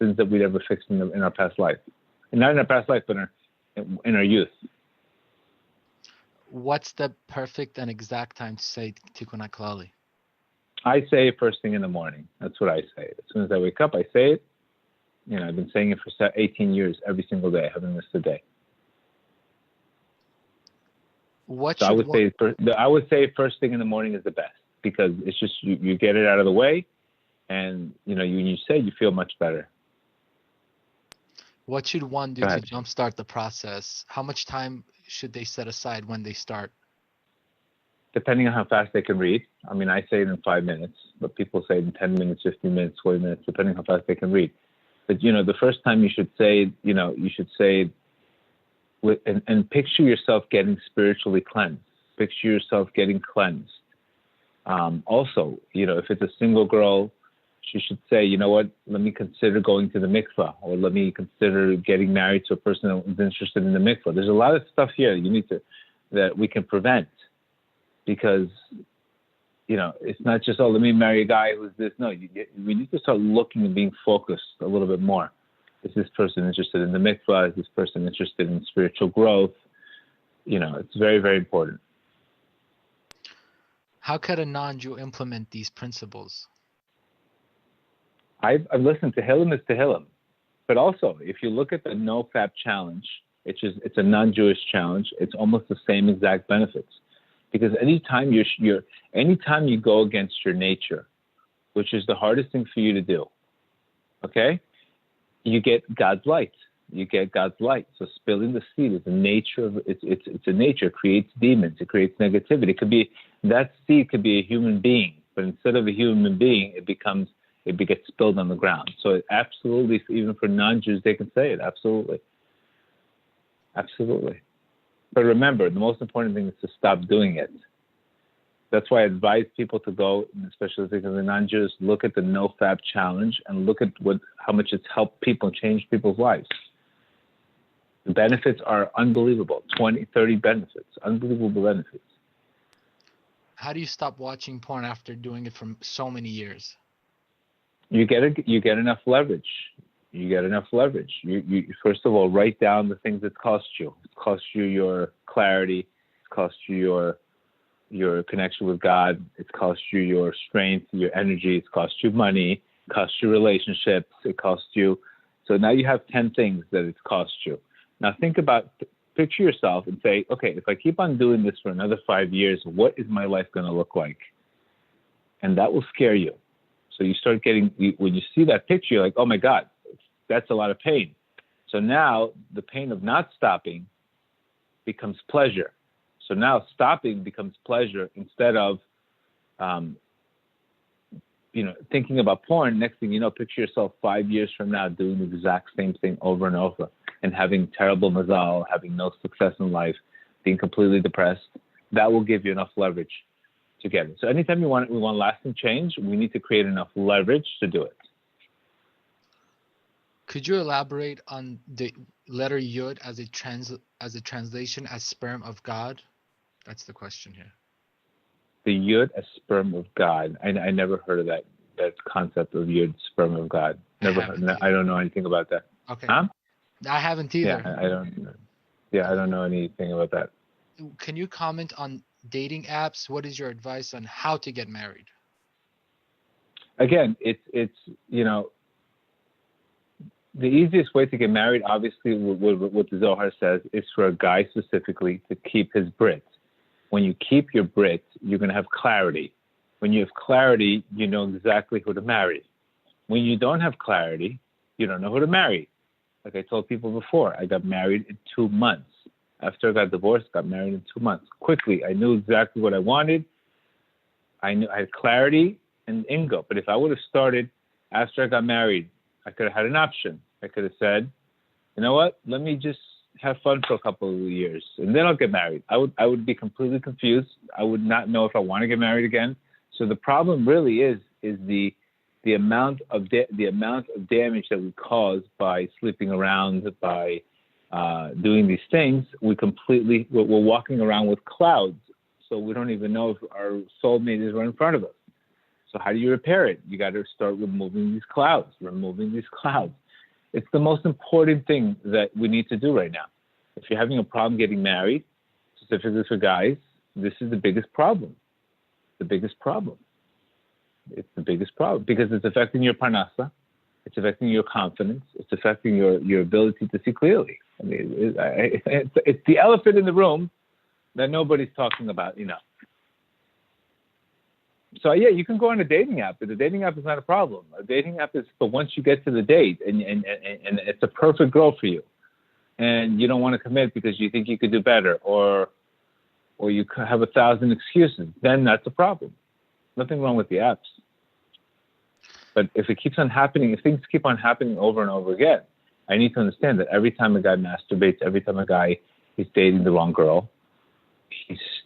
in our past life, and not in our past life, but in our youth. What's the perfect and exact time to say Tikkun Haklali? I say it first thing in the morning. That's what I say. As soon as I wake up, I say it. I've been saying it for 18 years, every single day. I haven't missed a day. So I would say first thing in the morning is the best, because it's just you get it out of the way, and you say you feel much better. What should one do to jumpstart the process? How much time should they set aside when they start? Depending on how fast they can read. I mean, I say it in 5 minutes, but people say it in 10 minutes, 15 minutes, 20 minutes, depending on how fast they can read. But the first time you should say and picture yourself getting spiritually cleansed. Picture yourself getting cleansed. Also, if it's a single girl, she should say, you know what, let me consider going to the mikvah, or let me consider getting married to a person who's interested in the mikvah. There's a lot of stuff here that we can prevent, because it's not just, let me marry a guy who's this. No, we need to start looking and being focused a little bit more. Is this person interested in the mikvah? Is this person interested in spiritual growth? It's very, very important. How can a non-Jew implement these principles? I've listened to Tehillim is Tehillim. But also, if you look at the no-fap challenge, it's a non-Jewish challenge. It's almost the same exact benefits. Because anytime anytime you go against your nature, which is the hardest thing for you to do, okay, you get God's light. So spilling the seed is a nature of it's a nature. It creates demons. It creates negativity. That seed could be a human being, but instead of a human being, it gets spilled on the ground. So it absolutely, even for non-Jews, they can say it. Absolutely. But remember, the most important thing is to stop doing it. That's why I advise people to go, especially because the non-Jews, look at the no-fap challenge and look at how much it's helped people, change people's lives. The benefits are unbelievable. 20, 30 benefits, unbelievable benefits. How do you stop watching porn after doing it for so many years? You get enough leverage. You first of all, write down the things it cost you. It cost you your clarity. It cost you your connection with God. It cost you your strength, your energy. It cost you money. It cost you relationships. It cost you. So now you have 10 things that it's cost you. Now picture yourself and say, okay, if I keep on doing this for another 5 years, what is my life going to look like? And that will scare you. So you start when you see that picture, you're like, oh my God, that's a lot of pain. So now the pain of not stopping becomes pleasure. So now stopping becomes pleasure instead of, thinking about porn. Next thing you know, picture yourself 5 years from now doing the exact same thing over and over and having terrible mazal, having no success in life, being completely depressed. That will give you enough leverage to get it. So anytime we want lasting change, we need to create enough leverage to do it. Could you elaborate on the letter Yud as a translation as sperm of God? That's the question here. The Yud as sperm of God. I never heard of that concept of Yud, sperm of God. I don't know anything about that. Okay. Huh? I haven't either. Yeah, I don't know anything about that. Can you comment on dating apps? What is your advice on how to get married? Again, it's the easiest way to get married, obviously, what the Zohar says, is for a guy specifically to keep his brit. When you keep your brit, you're going to have clarity. When you have clarity, you know exactly who to marry. When you don't have clarity, you don't know who to marry. Like I told people before, I got married in 2 months. After I got divorced, got married in 2 months. Quickly, I knew exactly what I wanted. I had clarity and Ingo. But if I would have started after I got married, I could have had an option. I could have said, you know what, let me just have fun for a couple of years and then I'll get married. I would be completely confused. I would not know if I want to get married again. So the problem really is the amount of damage that we cause by sleeping around, by doing these things. We're walking around with clouds, so we don't even know if our soulmate is right in front of us. So how do you repair it? You got to start removing these clouds. It's the most important thing that we need to do right now. If you're having a problem getting married, specifically for guys, this is the biggest problem. It's the biggest problem because it's affecting your parnasa, it's affecting your confidence, it's affecting your ability to see clearly. I mean, it's the elephant in the room that nobody's talking about, So yeah, you can go on a dating app, but the dating app is not a problem. A dating app is for once you get to the date and it's a perfect girl for you, and you don't want to commit because you think you could do better, or you have 1,000 excuses. Then that's a problem. Nothing wrong with the apps. But if it keeps on happening, if things keep on happening over and over again, I need to understand that every time a guy masturbates, every time a guy is dating the wrong girl,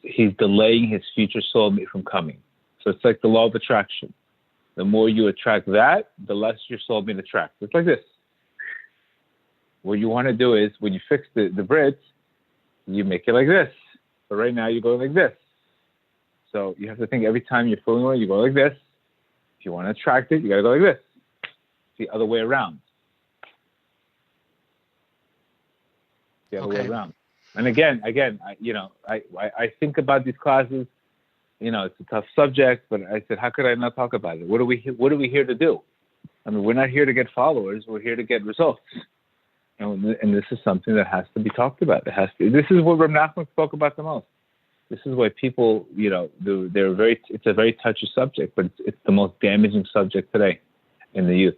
he's delaying his future soulmate from coming. So it's like the law of attraction. The more you attract that, the less your soulmate attracts. It's like this. What you want to do is, when you fix the Brits, you make it like this. But right now, you're going like this. So you have to think every time you're fooling away, you go like this. If you want to attract it, you got to go like this. It's the other way around. The other way around. And again, I think about these classes. It's a tough subject, but I said, how could I not talk about it? What are we here to do? I mean, we're not here to get followers. We're here to get results. And this is something that has to be talked about. This is what Reb Nachman spoke about the most. This is why people, it's a very touchy subject, but it's the most damaging subject today in the youth.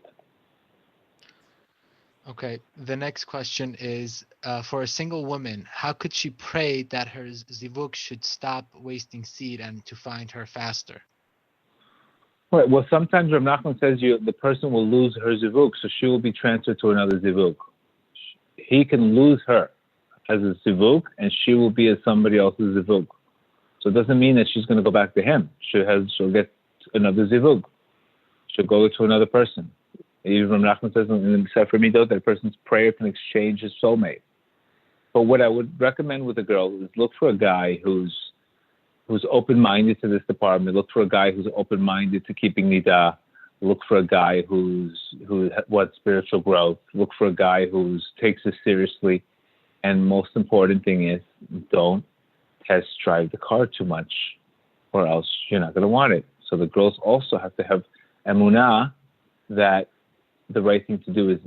Okay. The next question is, for a single woman, how could she pray that her zivug should stop wasting seed and to find her faster? Right. Well, sometimes Reb Nachman says the person will lose her zivug, so she will be transferred to another zivug. He can lose her as a zivug, and she will be as somebody else's zivug. So it doesn't mean that she's going to go back to him. She'll get another zivug. She'll go to another person. Even Nachman says in the Sefer Midot that person's prayer can exchange his soulmate. But what I would recommend with a girl is look for a guy who's open-minded to this department. Look for a guy who's open-minded to keeping nidah. Look for a guy who wants spiritual growth. Look for a guy who takes it seriously. And most important thing is, don't test drive the car too much, or else you're not going to want it. So the girls also have to have emunah that the right thing to do is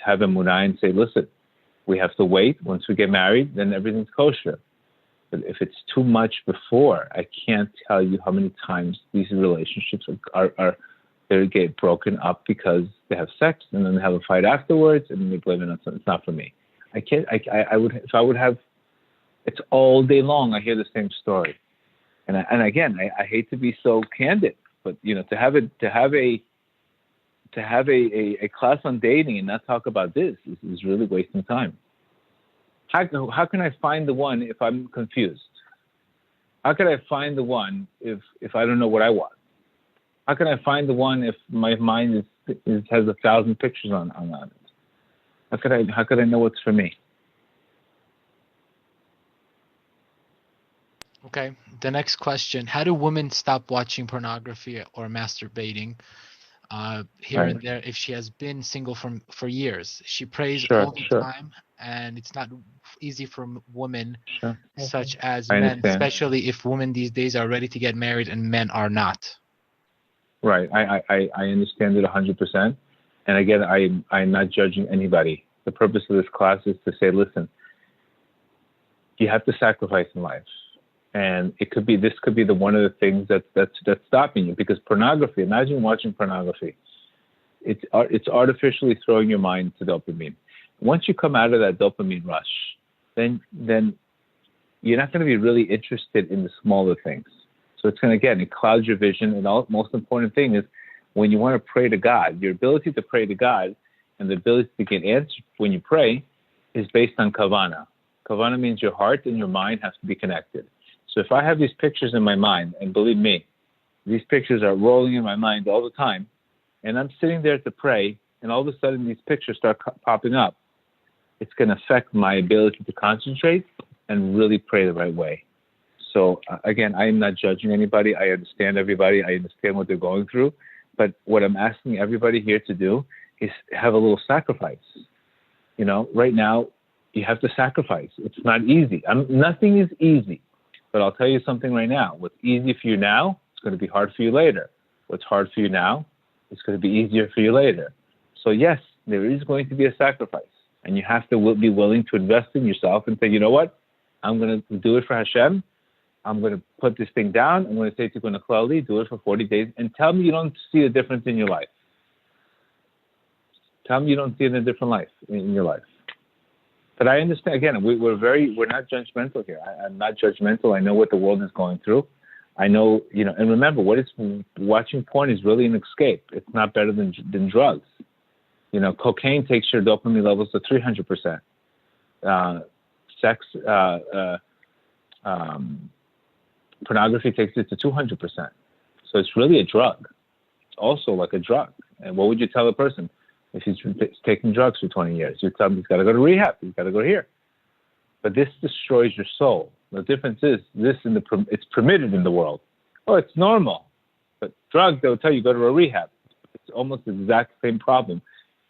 have emunah and say, listen, we have to wait. Once we get married, then everything's kosher. But if it's too much before, I can't tell you how many times these relationships they get broken up because they have sex and then they have a fight afterwards and they blame it on something. It's not for me. It's all day long. I hear the same story, and again, I hate to be so candid, but to have a class on dating and not talk about this is really wasting time. How can I find the one if I'm confused? How can I find the one if I don't know what I want? How can I find the one if my mind has 1,000 pictures on it? How could I know what's for me? Okay. The next question: how do women stop watching pornography or masturbating here and there if she has been single for years? She prays all the time, and it's not easy for women such as men, especially if women these days are ready to get married and men are not. Right. I understand it 100%. And again, I'm not judging anybody. The purpose of this class is to say, listen, you have to sacrifice in life. And this could be one of the things that's stopping you, because pornography, imagine watching pornography. It's artificially throwing your mind to dopamine. Once you come out of that dopamine rush, then you're not going to be really interested in the smaller things. So it's going to, again, it clouds your vision. And the most important thing is when you want to pray to God, your ability to pray to God and the ability to get answered when you pray is based on kavana. Kavana means your heart and your mind have to be connected. So if I have these pictures in my mind, and believe me, these pictures are rolling in my mind all the time, and I'm sitting there to pray, and all of a sudden these pictures start popping up, it's going to affect my ability to concentrate and really pray the right way. So again, I am not judging anybody. I understand everybody. I understand what they're going through. But what I'm asking everybody here to do is have a little sacrifice. You know, right now, you have to sacrifice. It's not easy. Nothing is easy. But I'll tell you something right now. What's easy for you now, it's going to be hard for you later. What's hard for you now, it's going to be easier for you later. So yes, there is going to be a sacrifice. And you have to be willing to invest in yourself and say, you know what? I'm going to do it for Hashem. I'm going to put this thing down. I'm going to say Tikkun Haklali, do it for 40 days, and tell me you don't see a difference in your life. Tell me you don't see it in a different life, in your life. But I understand, again, we're not judgmental here. I'm not judgmental. I know what the world is going through. I know, and remember, watching porn is really an escape. It's not better than drugs. Cocaine takes your dopamine levels to 300%. Pornography takes it to 200%. So it's really a drug. It's also like a drug. And what would you tell a person if he's taking drugs for 20 years? You tell him he's got to go to rehab. He's got to go here. But this destroys your soul. The difference is it's permitted in the world. Oh, it's normal. But drugs, they'll tell you go to a rehab. It's almost the exact same problem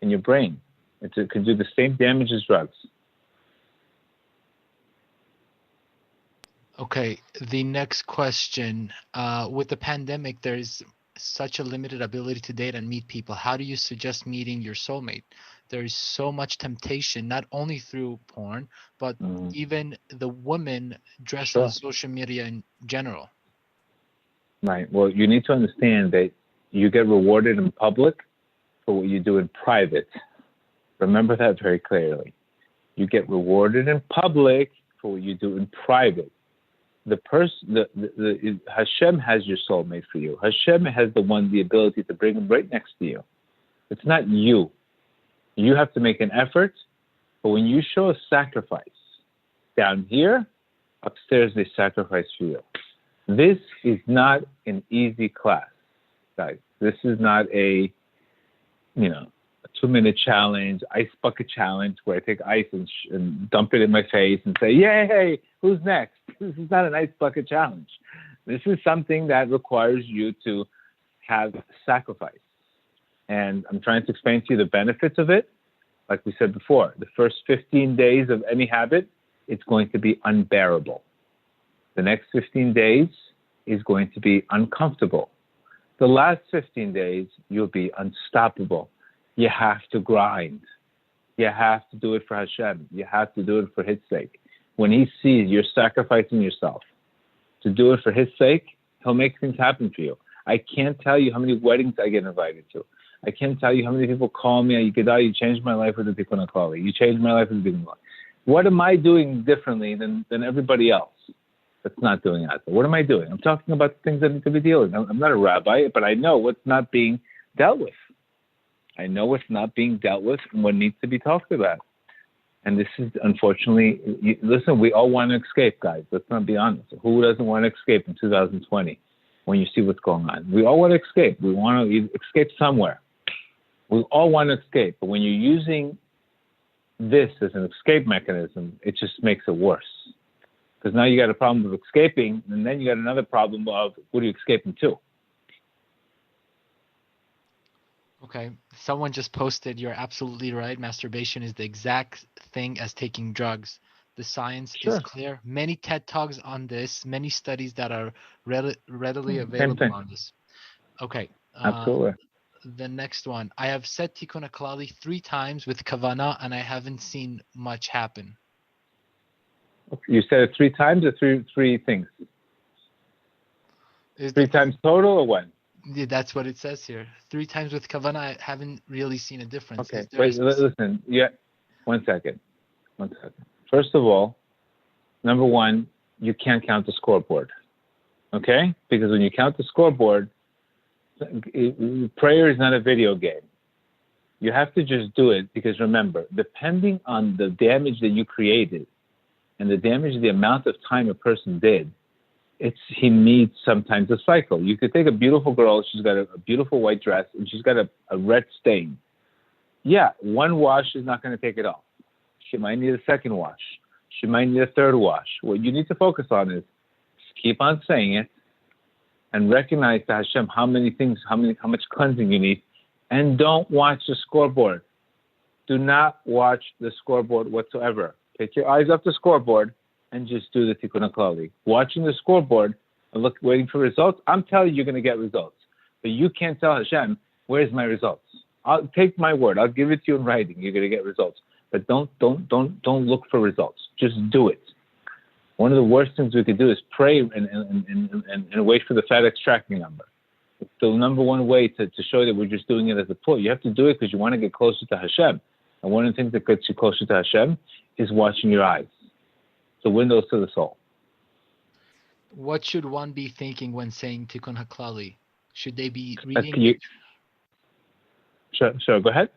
in your brain. It can do the same damage as drugs. Okay, the next question. With the pandemic, there's such a limited ability to date and meet people. How do you suggest meeting your soulmate? There's so much temptation, not only through porn, but even the women dressed on social media in general. Right. Well, you need to understand that you get rewarded in public for what you do in private. Remember that very clearly. You get rewarded in public for what you do in private. Hashem has your soulmate for you. Hashem has the ability to bring him right next to you. It's not you. You have to make an effort, but when you show a sacrifice down here, upstairs they sacrifice for you. This is not an easy class, guys. This is not a 2-minute challenge, ice bucket challenge where I take ice and dump it in my face and say, yay, who's next? This is not an ice bucket challenge. This is something that requires you to have sacrifice. And I'm trying to explain to you the benefits of it. Like we said before, the first 15 days of any habit, it's going to be unbearable. The next 15 days is going to be uncomfortable. The last 15 days, you'll be unstoppable. You have to grind. You have to do it for Hashem. You have to do it for His sake. When He sees you're sacrificing yourself to do it for His sake, He'll make things happen for you. I can't tell you how many weddings I get invited to. I can't tell you how many people call me, Gedale, you changed my life with the Tikkun Haklali. You changed my life with the Tikkun Haklali. What am I doing differently than everybody else that's not doing that? What am I doing? I'm talking about the things that need to be dealt with. I'm not a rabbi, but I know what's not being dealt with. I know what's not being dealt with and what needs to be talked about. And this is, unfortunately, listen, we all want to escape, guys. Let's not be honest. Who doesn't want to escape in 2020 when you see what's going on? We all want to escape. We want to escape somewhere. We all want to escape. But when you're using this as an escape mechanism, it just makes it worse. Because now you got a problem of escaping, and then you got another problem of what are you escaping to? Okay, someone just posted, you're absolutely right. Masturbation is the exact thing as taking drugs. The science is clear. Many TED Talks on this, many studies that are readily available on this. Okay. Absolutely. The next one. I have said Tikkun Haklali 3 times with Kavana, and I haven't seen much happen. You said it 3 times or three things? 3 times total or what? Yeah, that's what it says here. 3 times with kavana, I haven't really seen a difference. Okay, Is there a wait, listen. Yeah, 1 second. 1 second. First of all, number one, you can't count the scoreboard. Okay? Because when you count the scoreboard, prayer is not a video game. You have to just do it because remember, depending on the damage that you created and the amount of time a person did, he needs sometimes a cycle. You could take a beautiful girl, she's got a beautiful white dress, and she's got a red stain. Yeah, 1 wash is not going to take it off. She might need a 2nd wash. She might need a 3rd wash. What you need to focus on is keep on saying it and recognize to Hashem how much cleansing you need, and don't watch the scoreboard. Do not watch the scoreboard whatsoever. Take your eyes off the scoreboard and just do the Tikkun Haklali. Watching the scoreboard and waiting for results, I'm telling you, you're going to get results. But you can't tell Hashem, where's my results? I'll take my word. I'll give it to you in writing. You're going to get results. But don't look for results. Just do it. One of the worst things we could do is pray and wait for the FedEx tracking number. It's the number one way to show that we're just doing it as a pull. You have to do it because you want to get closer to Hashem. And one of the things that gets you closer to Hashem is watching your eyes. The windows to the soul. What should one be thinking when saying Tikkun Haklali? Should they be reading it? Sure, go ahead.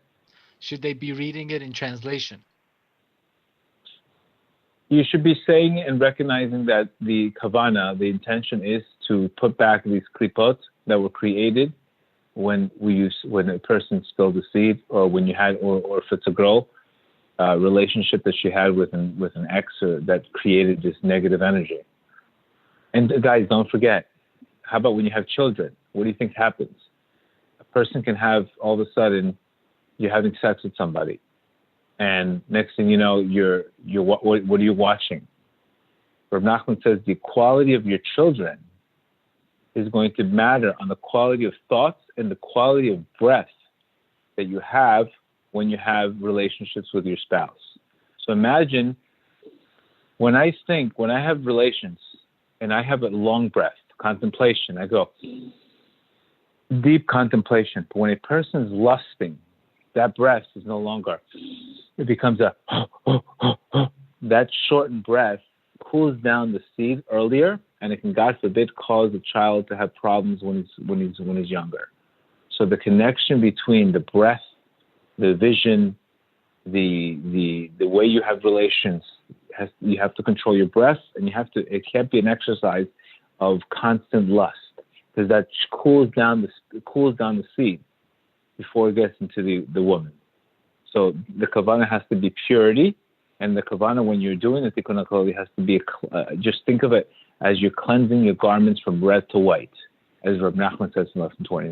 Should they be reading it in translation? You should be saying and recognizing that the kavana, the intention is to put back these klipot that were created when a person spilled the seed, or when you had, or if it's a girl, relationship that she had with an ex that created this negative energy. And guys, don't forget, how about when you have children? What do you think happens? A person can have, all of a sudden, you're having sex with somebody, and next thing you know, what are you watching? Rav Nachman says the quality of your children is going to matter on the quality of thoughts and the quality of breath that you have when you have relationships with your spouse. So imagine when I have relations and I have a long breath, contemplation, I go deep contemplation. But when a person's lusting, that breath is no longer, it becomes that shortened breath cools down the seed earlier, and it can, God forbid, cause a child to have problems when he's younger. So the connection between the breath, the vision, the way you have relations, you have to control your breath, and it can't be an exercise of constant lust, because that cools down the seed before it gets into the woman. So the kavanah has to be purity, and the kavanah, when you're doing the Tikkun Haklali, has to be just think of it as you're cleansing your garments from red to white, as Rav Nachman says in lesson 29.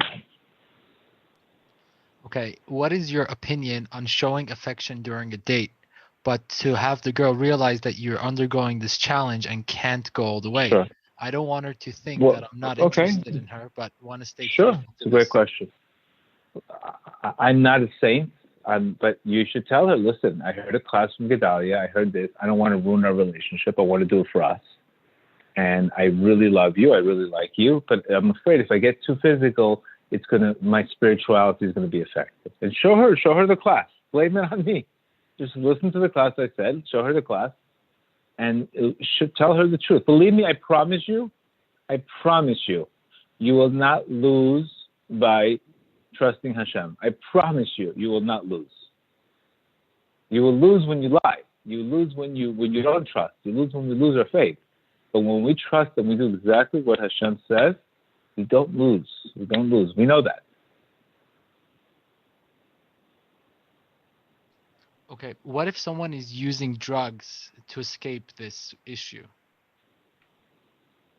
Okay, what is your opinion on showing affection during a date, but to have the girl realize that you're undergoing this challenge and can't go all the way? Sure. I don't want her to think that I'm not interested in her, but want to stay Sure, it's a great question. I'm not a saint, but you should tell her, listen, I heard a class from Gedale, I heard this, I don't want to ruin our relationship, I want to do it for us. And I really love you, I really like you, but I'm afraid if I get too physical, my spirituality is going to be affected. And show her the class. Blame it on me. Just listen to the class I said, show her the class, and tell her the truth. Believe me, I promise you, you will not lose by trusting Hashem. I promise you, you will not lose. You will lose when you lie. You lose when you don't trust. You lose when we lose our faith. But when we trust and we do exactly what Hashem says, we don't lose. We don't lose. We know that. Okay, what if someone is using drugs to escape this issue?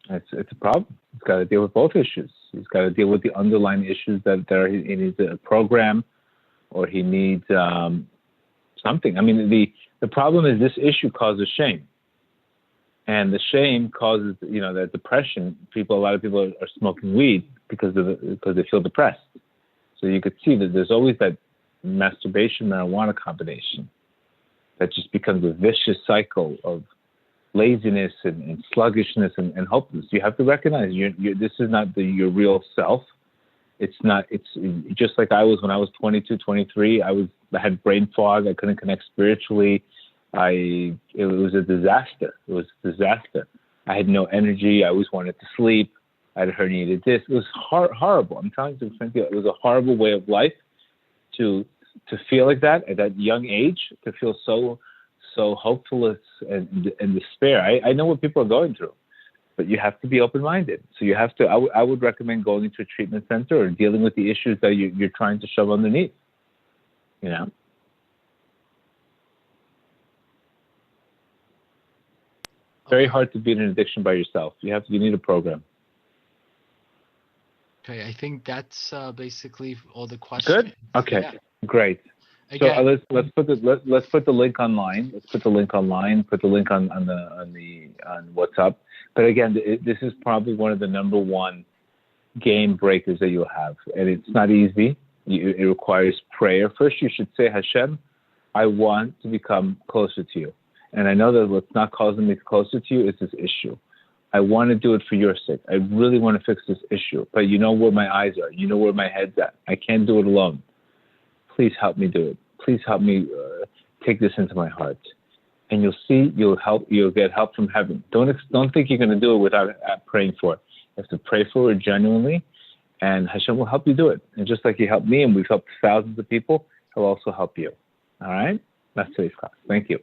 It's a problem. He's got to deal with both issues. He's got to deal with the underlying issues that he needs a program, or he needs something. I mean, the problem is this issue causes shame, and the shame causes that depression. A lot of people are smoking weed because they feel depressed. So you could see that there's always that masturbation marijuana combination that just becomes a vicious cycle of laziness and sluggishness and hopelessness. You have to recognize this is not your real self. It's not. It's just like I was when I was 22, 23. I had brain fog. I couldn't connect spiritually. It was a disaster. It was a disaster. I had no energy. I always wanted to sleep. I had herniated disc. It was horrible. I'm telling you, it was a horrible way of life to feel like that at that young age, to feel so hopeless and despair. I know what people are going through, but you have to be open-minded. So you have to. I would recommend going into a treatment center or dealing with the issues that you're trying to shove underneath. You know. Very hard to beat an addiction by yourself. You need a program. Okay, I think that's basically all the questions. Good. Okay. Yeah. Great. Again, So let's put the link online. Let's put the link online. Put the link on WhatsApp. But again, this is probably one of the number one game breakers that you'll have, and it's not easy. It requires prayer. First, you should say, Hashem, I want to become closer to you. And I know that what's not causing me closer to you is this issue. I want to do it for your sake. I really want to fix this issue. But you know where my eyes are. You know where my head's at. I can't do it alone. Please help me do it. Please help me take this into my heart. And you'll see, you'll get help from heaven. Don't think you're going to do it without praying for it. You have to pray for it genuinely, and Hashem will help you do it. And just like He helped me, and we've helped thousands of people, He'll also help you. All right? That's today's class. Thank you.